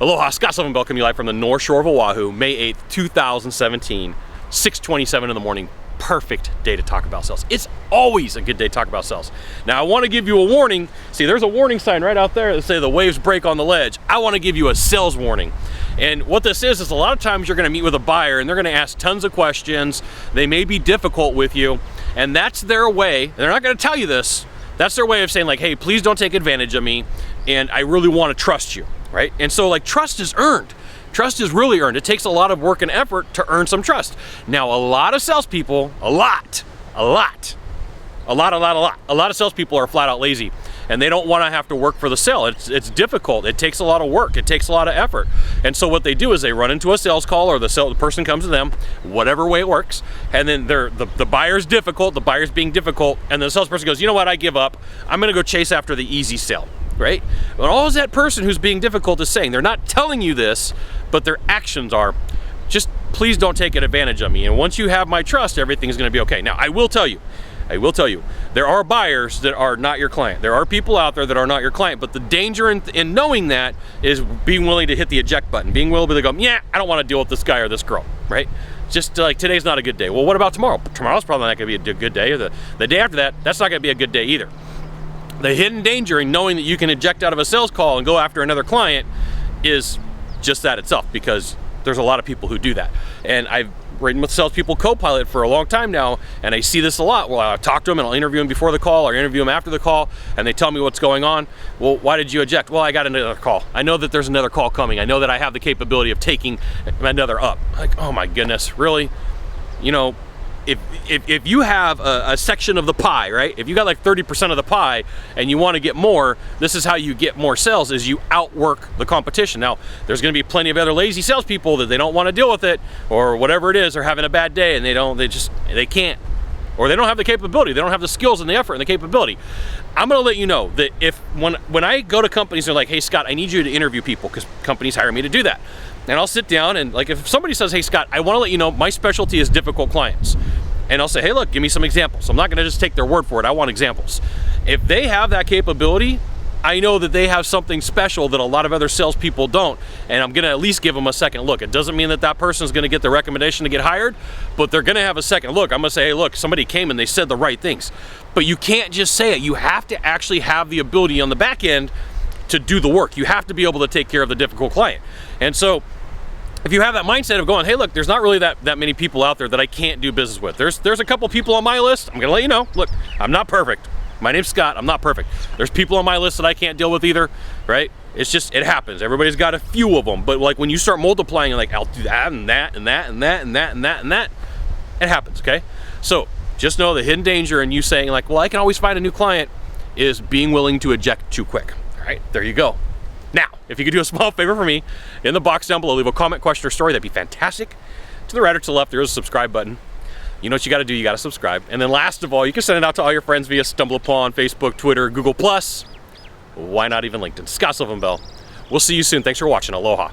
Aloha, Scott Sylvan Bell coming live from the North Shore of Oahu, May 8th, 2017, 6:27 in the morning. Perfect day to talk about sales. It's always a good day to talk about sales. Now, I want to give you a warning. See, there's a warning sign right out there that says the waves break on the ledge. I want to give you a sales warning. And what this is a lot of times you're going to meet with a buyer and they're going to ask tons of questions. They may be difficult with you, and that's their way. They're not going to tell you this. That's their way of saying, like, hey, please don't take advantage of me, and I really want to trust you, right? And so, like, trust is earned. Trust is really earned. It takes a lot of work and effort to earn some trust. Now, a lot of salespeople, a lot of salespeople are flat out lazy, and they don't want to have to work for the sale. It's difficult. It takes a lot of work. It takes a lot of effort. And so what they do is they run into a sales call, or the person comes to them, whatever way it works, and then the buyer's difficult, the buyer's being difficult, and the salesperson goes, you know what, I give up. I'm going to go chase after the easy sale, right? But all is that person who's being difficult is saying, they're not telling you this, but their actions are, just please don't take advantage of me. And once you have my trust, everything's going to be okay. Now, I will tell you, there are buyers that are not your client. There are people out there that are not your client, but the danger in knowing that is being willing to hit the eject button, being willing to go, yeah, I don't want to deal with this guy or this girl, right? Just like, today's not a good day. Well, what about tomorrow? Tomorrow's probably not going to be a good day, or the day after that, that's not going to be a good day either. The hidden danger in knowing that you can eject out of a sales call and go after another client is just that itself, because there's a lot of people who do that. And I've written with Salespeople Copilot for a long time now, and I see this a lot. Well, I'll talk to them and I'll interview them before the call or interview them after the call, and they tell me what's going on. Well, why did you eject? Well, I got another call. I know that there's another call coming. I know that I have the capability of taking another up. Like, oh my goodness, really? You know, if you have a section of the pie, right? If you got like 30% of the pie and you want to get more, this is how you get more sales, is you outwork the competition. Now, there's going to be plenty of other lazy salespeople that they don't want to deal with it, or whatever it is, they're having a bad day and they can't, or they don't have the capability, they don't have the skills and the effort and the capability. I'm going to let you know that when I go to companies, they're like, hey, Scott, I need you to interview people, because companies hire me to do that. And I'll sit down and, like, if somebody says, hey, Scott, I want to let you know my specialty is difficult clients. And I'll say, hey, look, give me some examples. I'm not going to just take their word for it. I want examples. If they have that capability, I know that they have something special that a lot of other salespeople don't. And I'm going to at least give them a second look. It doesn't mean that that person is going to get the recommendation to get hired, but they're going to have a second look. I'm going to say, hey, look, somebody came and they said the right things. But you can't just say it. You have to actually have the ability on the back end to do the work. You have to be able to take care of the difficult client. And so if you have that mindset of going, hey, look, there's not really that many people out there that I can't do business with. There's a couple people on my list. I'm going to let you know. Look, I'm not perfect. My name's Scott. I'm not perfect. There's people on my list that I can't deal with either, right? It's just, it happens. Everybody's got a few of them. But like when you start multiplying, like, I'll do that and that and that and that and that and that and that, it happens, okay? So just know the hidden danger in you saying, like, well, I can always find a new client, is being willing to eject too quick. All right, there you go. Now, if you could do a small favor for me, in the box down below, leave a comment, question, or story, that'd be fantastic. To the right or to the left, there is a subscribe button. You know what you gotta do, you gotta subscribe. And then last of all, you can send it out to all your friends via StumbleUpon, Facebook, Twitter, Google+. Why not even LinkedIn? Scott Sylvan Bell. We'll see you soon. Thanks for watching. Aloha.